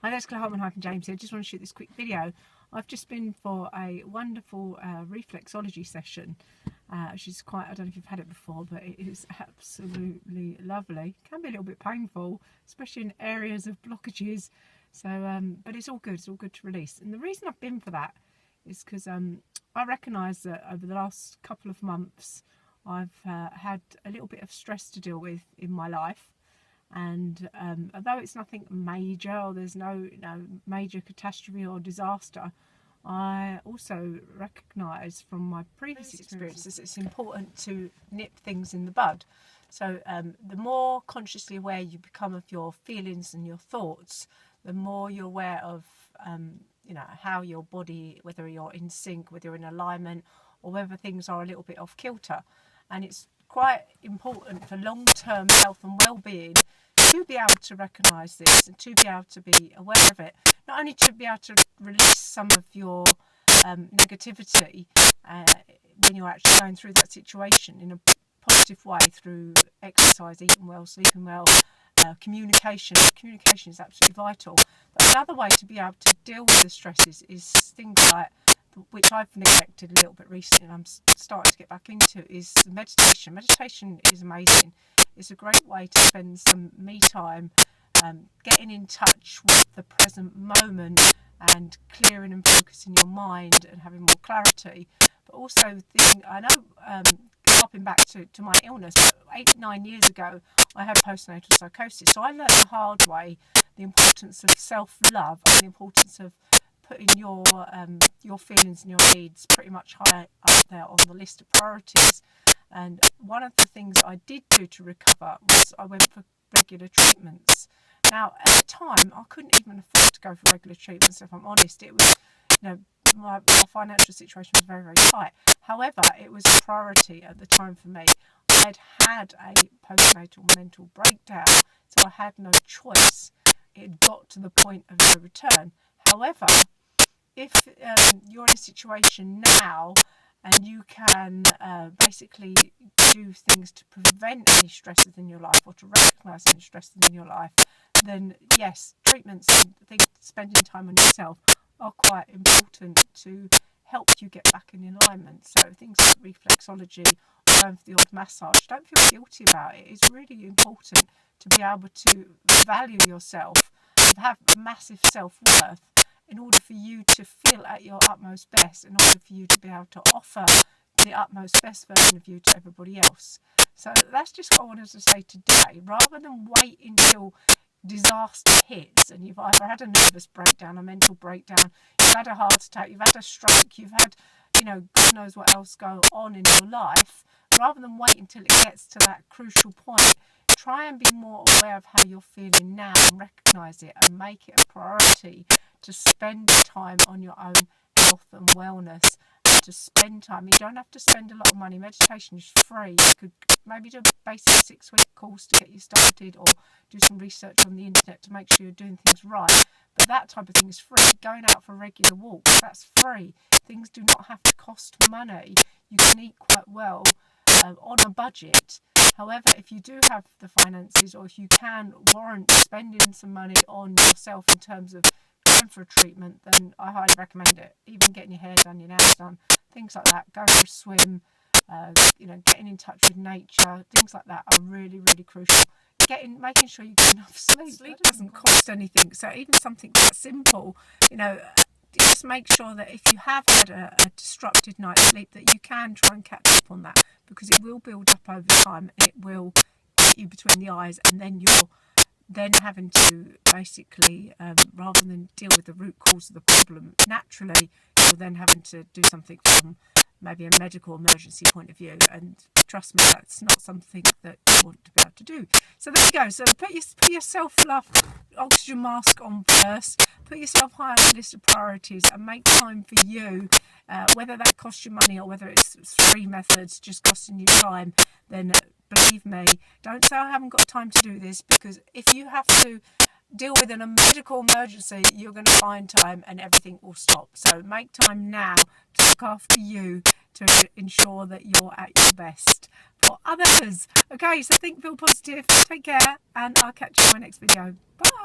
Hi, that's Claire Hartman-James here. I just want to shoot this quick video. I've just been for a wonderful reflexology session, which is quite, I don't know if you've had it before, but it is absolutely lovely. It can be a little bit painful, especially in areas of blockages. So, but it's all good. It's all good to release. And the reason I've been for that is because I recognise that over the last couple of months, I've had a little bit of stress to deal with in my life. And although it's nothing major, or there's no major catastrophe or disaster, I also recognise from my previous experiences it's important to nip things in the bud. So the more consciously aware you become of your feelings and your thoughts, the more you're aware of how your body, whether you're in sync, whether you're in alignment, or whether things are a little bit off kilter. And it's quite important for long-term health and well-being to be able to recognise this and to be able to be aware of it. Not only to be able to release some of your negativity when you're actually going through that situation in a positive way through exercise, eating well, sleeping well, communication. Communication is absolutely vital. But another way to be able to deal with the stresses is things like, which I've neglected a little bit recently and I'm starting to get back into, is meditation. Meditation is amazing. It's a great way to spend some me time, getting in touch with the present moment and clearing and focusing your mind and having more clarity. But also, I know, hopping back to my illness, 8-9 years ago, I had postnatal psychosis. So I learned the hard way the importance of self-love and the importance of putting your feelings and your needs pretty much high up there on the list of priorities. And one of the things I did do to recover was I went for regular treatments. Now, at the time, I couldn't even afford to go for regular treatments, if I'm honest. It was, my financial situation was very, very tight. However, it was a priority at the time for me. I'd had a postnatal mental breakdown, so I had no choice. It had got to the point of no return. However, if you're in a situation now and you can basically do things to prevent any stresses in your life or to recognise any stresses in your life, then yes, treatments and spending time on yourself are quite important to help you get back in alignment. So things like reflexology or going for the odd massage, don't feel guilty about it. It's really important to be able to value yourself, have massive self-worth, in order for you to feel at your utmost best, in order for you to be able to offer the utmost best version of you to everybody else. So that's just what I wanted to say today. Rather than wait until disaster hits and you've either had a nervous breakdown, a mental breakdown, you've had a heart attack, you've had a stroke, you've had, God knows what else go on in your life, rather than wait until it gets to that crucial point, try and be more aware of how you're feeling now and recognise it and make it a priority to spend time on your own health and wellness, and to spend time. You don't have to spend a lot of money. Meditation is free. You could maybe do a basic 6-week course to get you started, or do some research on the internet to make sure you're doing things right. But that type of thing is free. Going out for regular walks, that's free. Things do not have to cost money. You can eat quite well on a budget. However, if you do have the finances, or if you can warrant spending some money on yourself in terms of going for a treatment, then I highly recommend it. Even getting your hair done, your nails done, things like that. Going for a swim, getting in touch with nature, things like that are really, really crucial. Making sure you get enough sleep. Sleep doesn't cost anything. So even something that simple, just make sure that if you have had a disrupted night's sleep, that you can try and catch up on that, because it will build up over time and it will hit you between the eyes, and then you're then having to basically, rather than deal with the root cause of the problem naturally, you're then having to do something from maybe a medical emergency point of view. And trust me, that's not something that you want to be able to do. So there you go. So put your self-love oxygen mask on first. Put yourself high on the list of priorities and make time for you. Whether that costs you money or whether it's free methods just costing you time, then believe me, don't say I haven't got time to do this, because if you have to deal with a medical emergency, you're going to find time and everything will stop. So make time now to look after you, to ensure that you're at your best for others. Okay, so think, feel positive, take care, and I'll catch you in my next video. Bye.